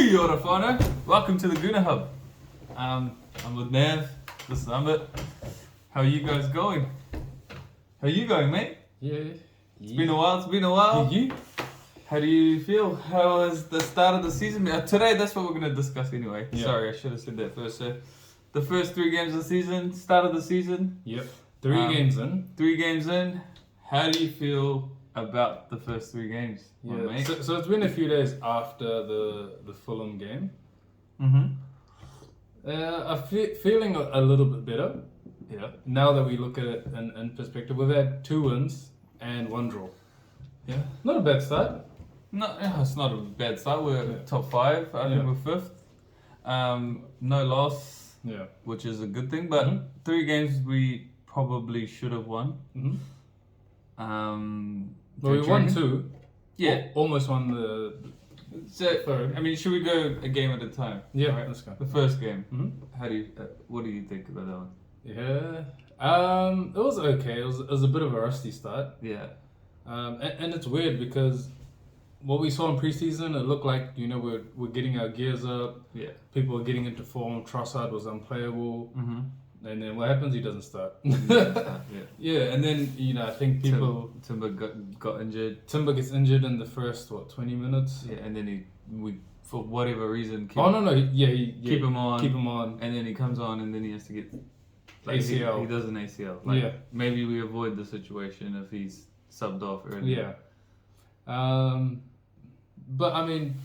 Kia ora whānau. Welcome to the Guna Hub. I'm with Nav. This is Ambit. How are you guys going? How are you going, mate? Yeah. It's been a while. You? How do you feel? How was the start of the season? Today, that's what we're going to discuss anyway. Yeah. Sorry, I should have said that first. So, the first 3 games of the season, start of the season. Yep. 3 games in. 3 games in. How do you feel about the first 3 games? Yeah. Mate? So it's been a few days after the Fulham game. Mm-hmm. I'm feeling a little bit better. Yeah. Now that we look at it in perspective, we've had 2 wins and 1 draw. Yeah. Not a bad start. No, it's not a bad start. We're top 5. I think we're 5th. No loss, which is a good thing. But 3 games we probably should have won. Well, we won 2. Yeah. Almost won the So, third. I mean, should we go a game at a time? Yeah, Right? let's go. The first game. How do you? What do you think about that one? Yeah. It was okay. It was a bit of a rusty start. Yeah. And it's weird because what we saw in preseason, it looked like we're getting our gears up. Yeah. People were getting into form. Trossard was unplayable, and then what happens? He doesn't start. Yeah, and then I think people Timber got injured. Timber gets injured in the first 20 minutes. Yeah, and then we for whatever reason Keep him on, and then he comes on, and then he has to get ACL. He does an ACL. Maybe we avoid the situation if he's subbed off early. Yeah. But I mean,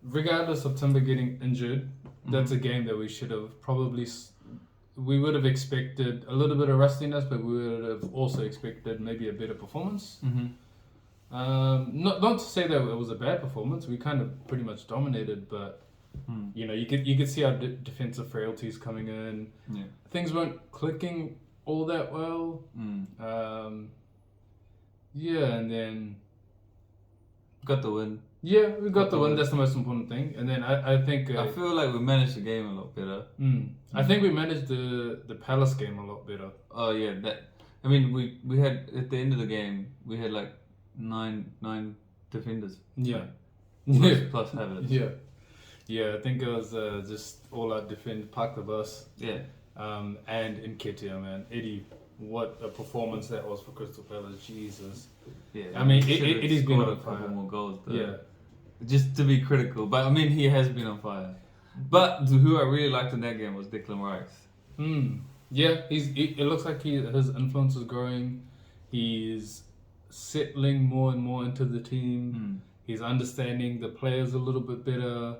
regardless of Timber getting injured, that's a game that we should have probably. We would have expected a little bit of rustiness, but we would have also expected maybe a better performance. Not to say that it was a bad performance. We kind of pretty much dominated, but you could see our defensive frailties coming in. Yeah. Things weren't clicking all that well. And then got the win. Yeah, we got the win. That's the most important thing. And then I think I feel like we managed the game a lot better. I think we managed the Palace game a lot better. Oh yeah, I mean we had at the end of the game we had like nine defenders. Yeah. Plus Havertz. Yeah. I think it was just all out defend, park the bus. Yeah. And Nketiah, man, Eddie. What a performance that was for Crystal Palace, Jesus. Yeah, I mean, Eddie's been on a couple fire. more goals. Though. Yeah, just to be critical, but I mean, he has been on fire. But who I really liked in that game was Declan Rice. Yeah, it looks like his influence is growing. He's settling more and more into the team. He's understanding the players a little bit better.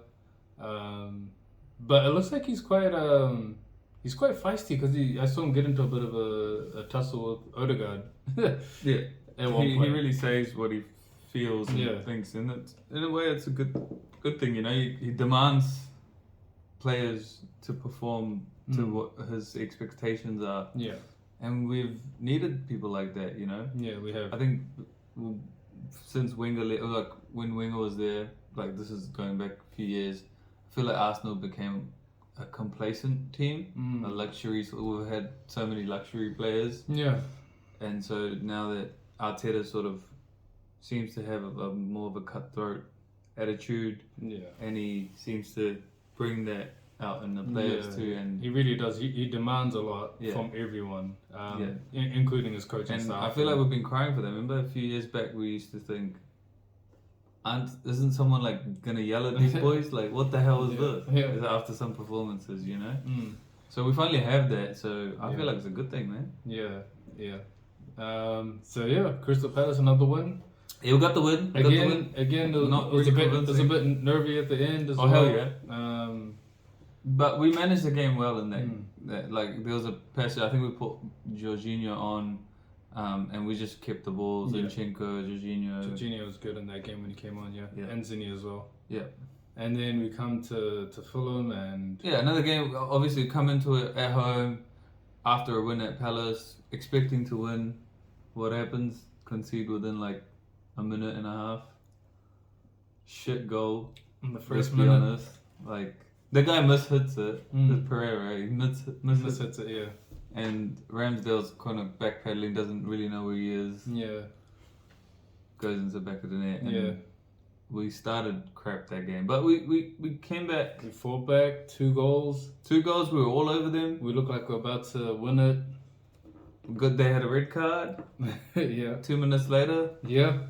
But it looks like he's quite feisty because I saw him get into a bit of a tussle with Odegaard. Yeah, he really says what he feels and thinks, and in a way it's a good thing. He demands players to perform to what his expectations are. Yeah, and we've needed people like that. Yeah, we have. I think since Wenger, like when Wenger was there, like this is going back a few years. I feel like Arsenal became a complacent team, a luxury. So we've had so many luxury players. Yeah, and so now that Arteta sort of seems to have a more of a cutthroat attitude, and he seems to bring that out in the players too. And he really does. He demands a lot from everyone, including his coaching staff. I feel like we've been crying for them. Remember a few years back, we used to think, isn't someone like gonna yell at these boys? Like, what the hell is this? Yeah. After some performances, So we finally have that. So I feel like it's a good thing, man. Yeah. Crystal Palace, another win. Yeah, we got the win. Again, it was a bit nervy at the end as well. Oh hell yeah! But we managed the game well in that. Like there was a passage. I think we put Jorginho on, and we just kept the balls. Zinchenko, Jorginho was good in that game when he came on. And Zinni as well. Yeah. And then we come to Fulham and another game. Obviously, come into it at home after a win at Palace, expecting to win. What happens? Concede within like a minute and a half. Shit goal. In the first minute. minute. Be honest. Like, the guy mishits it. It's Pereira. He mishits it, yeah. And Ramsdale's kind of backpedaling, doesn't really know where he is. Yeah. Goes into the back of the net. And we started crap that game, but we came back. We fought back, 2 goals. 2 goals, we were all over them. We looked like we're about to win it. Good, they had a red card. Yeah. 2 minutes later, Yeah.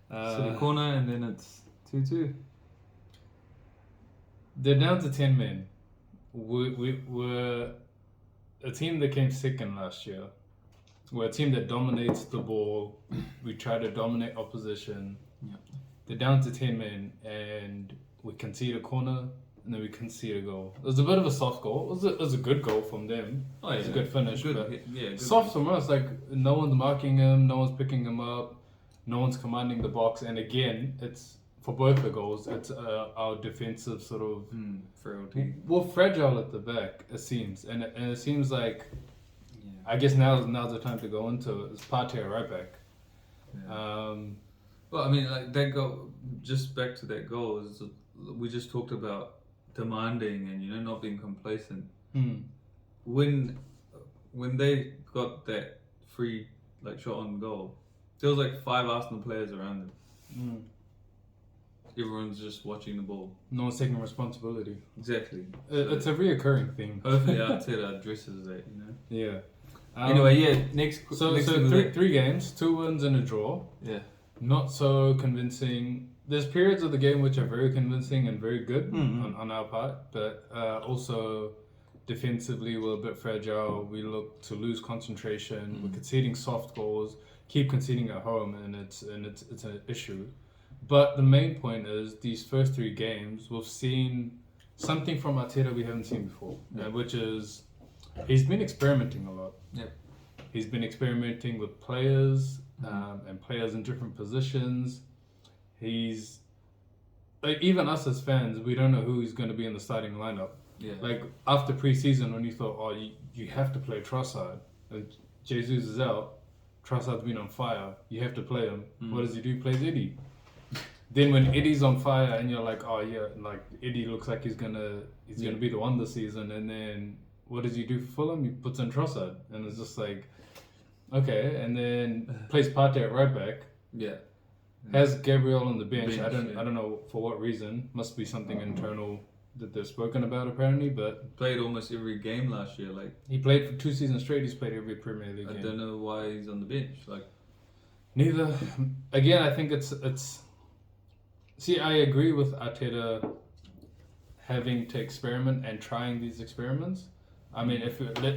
City corner, and then it's 2-2. They're down to 10 men. We were a team that came second last year. We're a team that dominates the ball. We try to dominate opposition. Yeah. They're down to 10 men, and we concede a corner, and then we concede a goal. It was a bit of a soft goal. It was a good goal from them. Oh, yeah. It was a good finish. Good, but good soft from us. Like, no one's marking him, no one's picking him up, no one's commanding the box. And again, it's for both the goals, it's our defensive sort of frailty. We're fragile at the back, it seems, and it seems like, Yeah. I guess now's the time to go into it. It's Partey right back. Yeah. Well, I mean, like that goal. Just back to that goal is we just talked about demanding and not being complacent. When they got that free shot on goal, there was 5 Arsenal players around them. Everyone's just watching the ball. No one's taking responsibility. Exactly. It's a reoccurring thing. Hopefully Arteta addresses that, Yeah. Anyway, yeah, next So three games, 2 wins and a draw. Yeah. Not so convincing. There's periods of the game which are very convincing and very good on our part, but also defensively we're a bit fragile. We look to lose concentration. We're conceding soft goals, keep conceding at home, and it's an issue. But the main point is these first 3 games we've seen something from Arteta we haven't seen before, which is he's been experimenting a lot. Yep. He's been experimenting with players and players in different positions. He's even us as fans, we don't know who he's going to be in the starting lineup. Yeah. After pre-season, when you thought, you have to play Trossard, Jesus is out, Trossard's been on fire, you have to play him. What does he do? Plays Eddie. Then when Eddie's on fire and you're like, oh yeah, Eddie looks like he's gonna be the one this season, and then what does he do for Fulham? He puts in Trossard, and it's just like, okay, and then plays Partey at right back. Yeah. Has Gabriel on the bench. I I don't know for what reason. Must be something internal that they've spoken about apparently. But played almost every game last year. He played for 2 seasons straight. He's played every Premier League game. I don't know why he's on the bench. Neither. Again, I think it's. See, I agree with Arteta having to experiment and trying these experiments. I mean,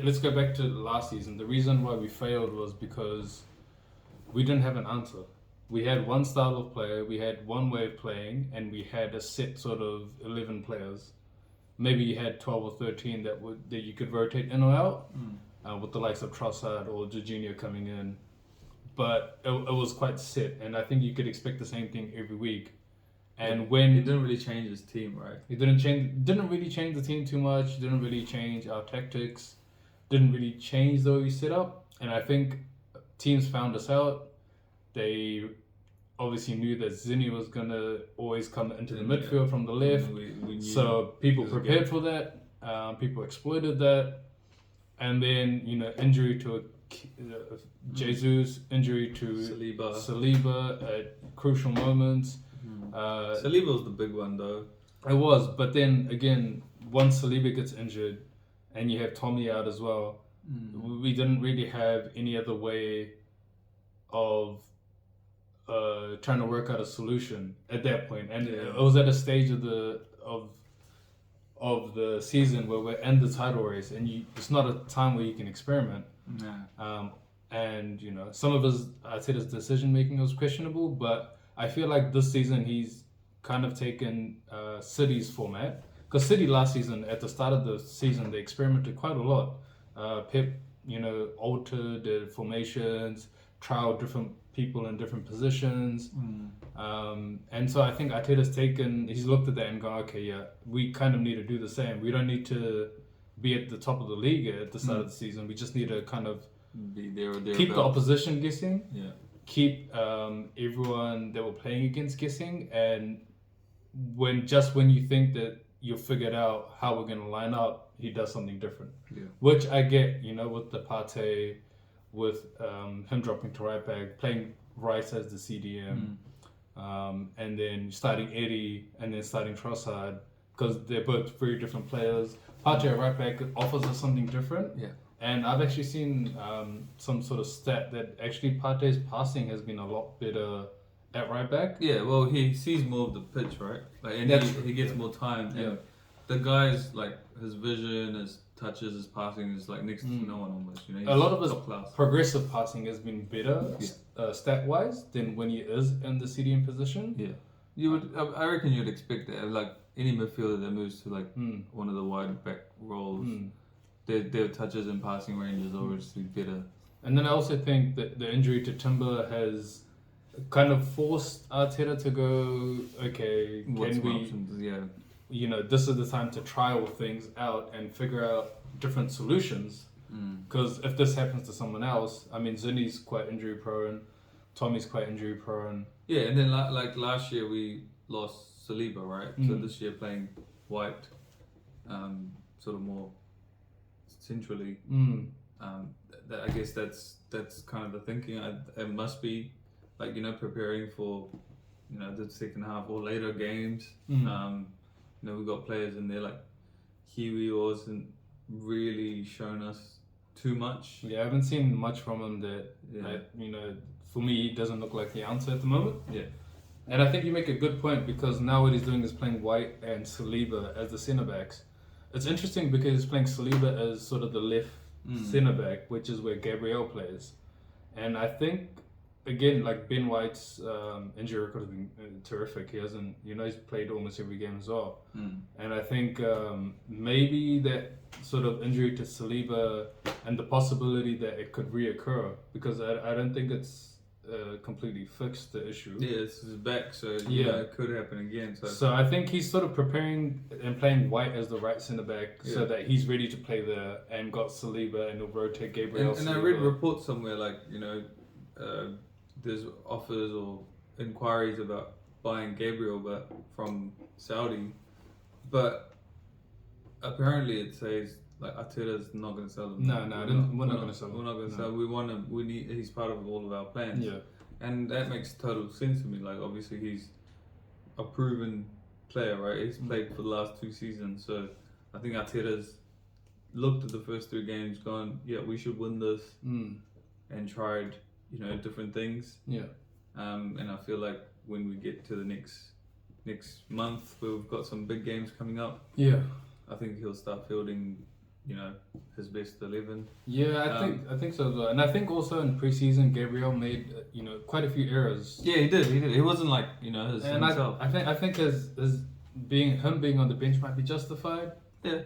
let's go back to last season. The reason why we failed was because we didn't have an answer. We had one style of player, we had one way of playing, and we had a set sort of 11 players. Maybe you had 12 or 13 that you could rotate in or out, with the likes of Trossard or Jorginho coming in. But it was quite set, and I think you could expect the same thing every week. And when he didn't really change his team, right? He didn't really change the team too much. Didn't really change our tactics. Didn't really change the way we set up. And I think teams found us out. They obviously knew that Zinni was gonna always come into the midfield from the left. We so people prepared for that. People exploited that. And then injury to Jesus, injury to Saliba at crucial moments. Saliba was the big one though. It was, but then again, once Saliba gets injured, and you have Tommy out as well, we didn't really have any other way of trying to work out a solution at that point. And it was at a stage of the season where we're in the title race, and it's not a time where you can experiment. And some of Arteta's decision making was questionable, but I feel like this season he's kind of taken City's format. Because City last season, at the start of the season, they experimented quite a lot. Pep, altered the formations, trialed different people in different positions. And so I think he's looked at that and gone, okay, yeah, we kind of need to do the same. We don't need to be at the top of the league at the start of the season. We just need to kind of be there or keep the opposition guessing. Yeah. Keep everyone that we're playing against guessing, and when you think that you've figured out how we're going to line up, he does something different. Yeah. Which I get, with the Partey, with him dropping to right back, playing Rice as the CDM, and then starting Eddie, and then starting Trossard, because they're both very different players. Partey at right back offers us something different. Yeah. And I've actually seen some sort of stat that actually Partey's passing has been a lot better at right back. Yeah, well, he sees more of the pitch, right? Like, and he gets more time. And Yeah. the guy's like his vision, his touches, his passing is like next to no one almost. You know, he's A lot of his top class. progressive passing has been better stat wise than when he is in the CDM position. Yeah, you would. I reckon you'd expect that. Like any midfielder that moves to like one of the wide back roles, their touches and passing range is obviously better. And then I also think that the injury to Timber has kind of forced Arteta to go, okay, What's can my we, options? Yeah. you know, this is the time to trial things out and figure out different solutions. Because if this happens to someone else, I mean, Zuni's quite injury prone, Tommy's quite injury prone. Yeah, and then like last year we lost Saliba, right? So this year playing White, sort of more centrally. I guess that's kind of the thinking. It must be like, you know, preparing for, you know, the second half or later games. You know, we've got players in there like Kiwi wasn't really shown us too much. Yeah, I haven't seen much from him that you know, for me, he doesn't look like the answer at the moment. Yeah. And I think you make a good point, because now what he's doing is playing White and Saliba as the centre backs. It's interesting because he's playing Saliba as sort of the left centre back, which is where Gabriel plays. And I think, again, like Ben White's injury record has been terrific. He hasn't, you know, he's played almost every game as well. And I think maybe that sort of injury to Saliba and the possibility that it could reoccur, because I don't think it's completely fixed the issue. Yeah, it's his back, so you know, it could happen again. So I think he's sort of preparing and playing White as the right centre back, so that he's ready to play there, and got Saliba, and he'll rotate Gabriel. And I read reports somewhere like, you know, there's offers or inquiries about buying Gabriel, but from Saudi, but apparently it says like Arteta's not going to sell him. We're not going to sell him. We're not going to sell him. We need. He's part of all of our plans. Yeah. And that makes total sense to me. Like, obviously he's a proven player, right? He's played for the last 2 seasons, so I think Arteta's looked at the first 3 games, gone, yeah, we should win this, and tried, you know, different things. Yeah. And I feel like when we get to the next month, where we've got some big games coming up, Yeah. I think he'll start fielding, you know, his best 11. Yeah, I think so as well. And I think also in preseason, Gabriel made you know, quite a few errors. Yeah, he did. He wasn't like, you know, himself. I think his being on the bench might be justified. Yeah.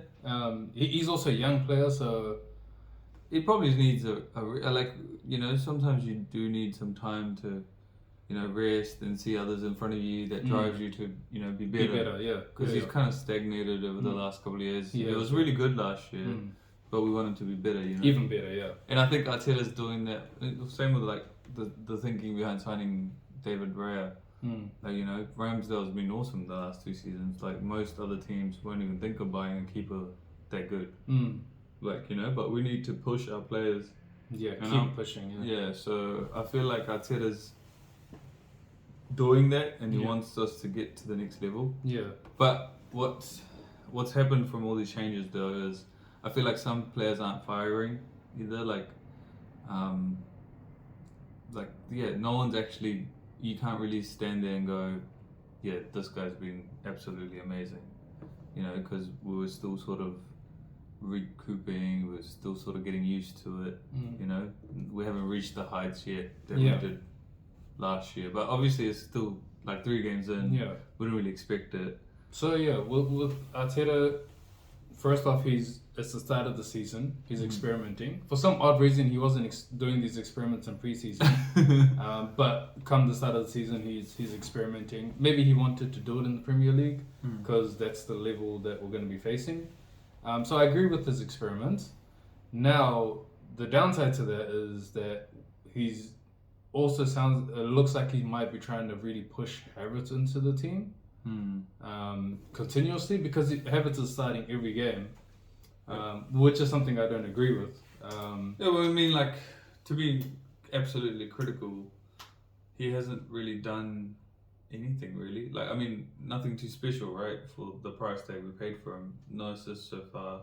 He's also a young player, so he probably needs a like, you know, sometimes you do need some time to, you know, rest and see others in front of you that drives you to, you know, be better. Yeah. Because he's kind of stagnated over the last couple of years. It was really good last year, but we want him to be better, you know. Even better, yeah. And I think Arteta's doing that. Same with like the thinking behind signing David Raya. Like, you know, Ramsdale's been awesome the last 2 seasons. Like, most other teams won't even think of buying a keeper that good. Like, you know, but we need to push our players. Yeah, keep pushing. Yeah, so I feel like Arteta's doing that, and he wants us to get to the next level. Yeah. But what's happened from all these changes though is I feel like some players aren't firing either. Like no one's actually. You can't really stand there and go, yeah, this guy's been absolutely amazing. You know, because we were still sort of recouping, we were still sort of getting used to it. You know, we haven't reached the heights yet that we did last year, but obviously it's still like 3 games in. Yeah, we didn't really expect it. So yeah, with Arteta, first off, it's the start of the season. He's experimenting. For some odd reason, he wasn't doing these experiments in preseason. But come the start of the season, he's experimenting. Maybe he wanted to do it in the Premier League because that's the level that we're going to be facing. So I agree with his experiments. Now, the downside to that is that he's also looks like he might be trying to really push Havertz into the team continuously, because Havertz is starting every game, which is something I don't agree with. Yeah, well, I mean, like, to be absolutely critical, he hasn't really done anything really. Like, I mean, nothing too special, right? For the price tag we paid for him. No assists so far.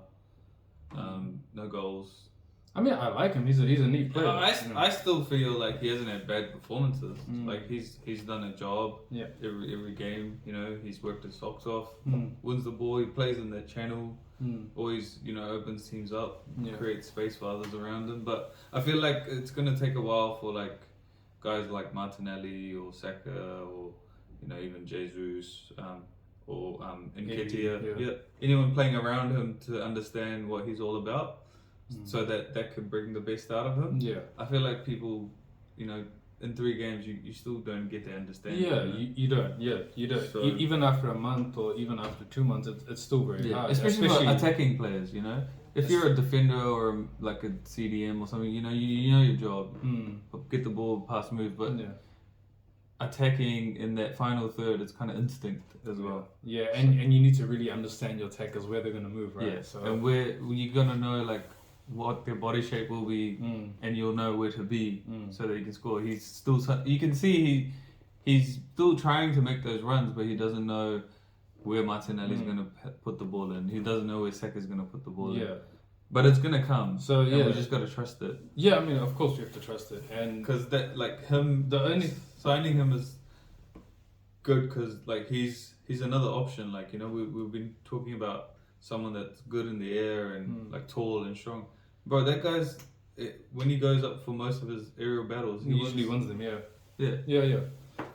No goals. I mean, I like him. He's a neat player. I still feel like he hasn't had bad performances. Like he's done a job. Yeah. Every game, he's worked his socks off. Wins the ball. He plays in that channel. Always, opens teams up. Creates space for others around him. But I feel like it's gonna take a while for like guys like Martinelli or Saka or even Jesus or Nketiah. Anyone playing around him to understand what he's all about. So that could bring the best out of him. Yeah. I feel like people, in 3 games, you still don't get to understand. Yeah, you don't. Yeah, you don't. So, even after a month or even after 2 months, it's still very hard. Especially for attacking players, If you're a defender or like a CDM or something, you know your job. Get the ball, pass, move. But attacking in that final third, it's kind of instinct as well. Yeah, and you need to really understand your attackers, where they're going to move, right? Yeah, so, and where you're going to know like what their body shape will be, and you'll know where to be so that you can score. He's still, you can see he's still trying to make those runs, but he doesn't know where Martinelli's going to put the ball in. He doesn't know where Saka's going to put the ball in. But it's going to come. So we just got to trust it. Yeah, I mean, of course we have to trust it, and because that signing him is good because like he's another option. Like we've been talking about someone that's good in the air and like tall and strong. Bro, that guy's when he goes up for most of his aerial battles, he usually wins them. Yeah.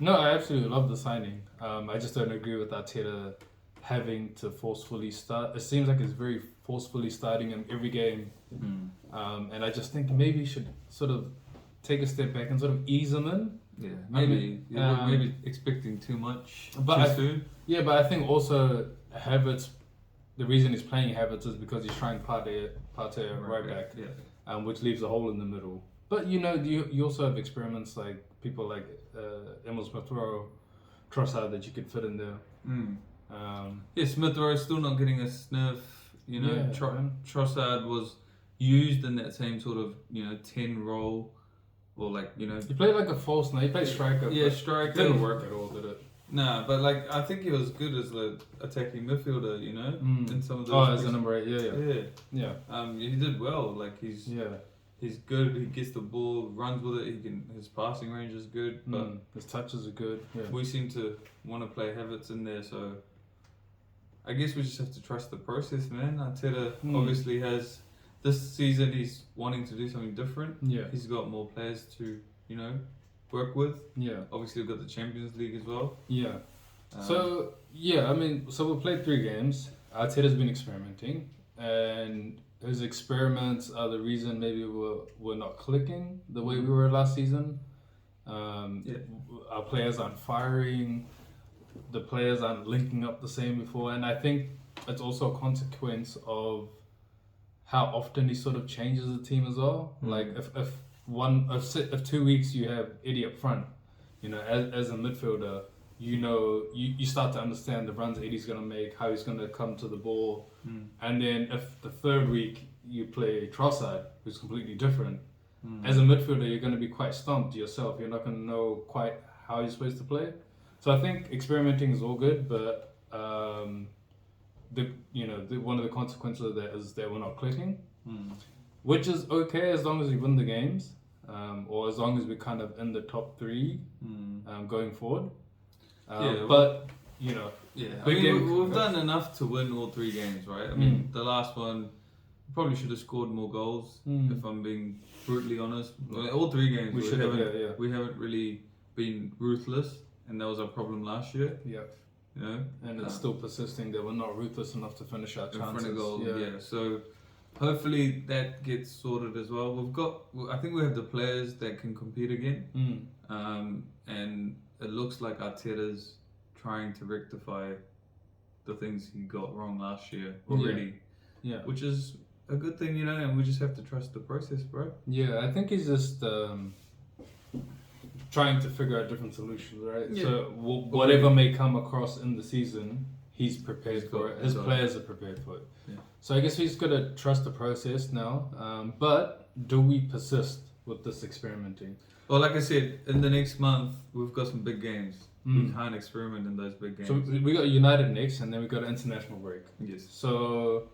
No, I absolutely love the signing. I just don't agree with Arteta having to forcefully start. It seems like it's very forcefully starting him every game, and I just think maybe he should sort of take a step back and sort of ease him in. Yeah, maybe maybe expecting too much too soon. Yeah, but I think also Havertz. The reason he's playing Havertz is because he's trying Partey right back, which leaves a hole in the middle. But you also have experiments like people like Emil Smith-Rowe, Trossard that you could fit in there. Smith-Rowe is still not getting a sniff. Trossard was used in that same sort of 10 role, or like He played like a false 9. He played striker. Yeah, striker. It didn't work at all, did it? Nah, but like I think he was good as an attacking midfielder, in some of those. Oh, as a number 8, yeah. He did well. Like he's good. He gets the ball, runs with it. His passing range is good, but his touches are good. Yeah. We seem to want to play Havertz in there, so I guess we just have to trust the process, man. Arteta obviously has this season. He's wanting to do something different. Yeah, he's got more players to work with. Yeah, obviously we've got the Champions League as well. Yeah. So we played 3 games. Arteta's been experimenting, and his experiments are the reason maybe we're not clicking the way we were last season. Our players aren't firing. The players aren't linking up the same before, and I think it's also a consequence of how often he sort of changes the team as well. Like if 2 weeks you have Eddie up front, as a midfielder, you start to understand the runs Eddie's gonna make, how he's gonna come to the ball, and then if the 3rd week you play Trossard, who's completely different, as a midfielder you're gonna be quite stumped yourself. You're not gonna know quite how you're supposed to play. So I think experimenting is all good, but one of the consequences of that is that we're not clicking, which is okay as long as we win the games, or as long as we're kind of in the top 3 going forward. But we've done enough to win all 3 games, right? I mean, the last one probably should have scored more goals. If I'm being brutally honest, all 3 games we haven't really been ruthless. And that was our problem last year. Yeah. And it's still persisting that we're not ruthless enough to finish our chances. In front of goal, So hopefully that gets sorted as well. I think we have the players that can compete again. And it looks like Arteta's trying to rectify the things he got wrong last year already. Yeah. Which is a good thing, and we just have to trust the process, bro. Yeah, I think he's just trying to figure out different solutions, right? Yeah. So whatever may come across in the season, he's prepared for it. His players are prepared for it. Yeah. So I guess we just got to trust the process now. But do we persist with this experimenting? Well, like I said, in the next month, we've got some big games. We can't experiment in those big games. So we got United next, and then we got international break. Yes. So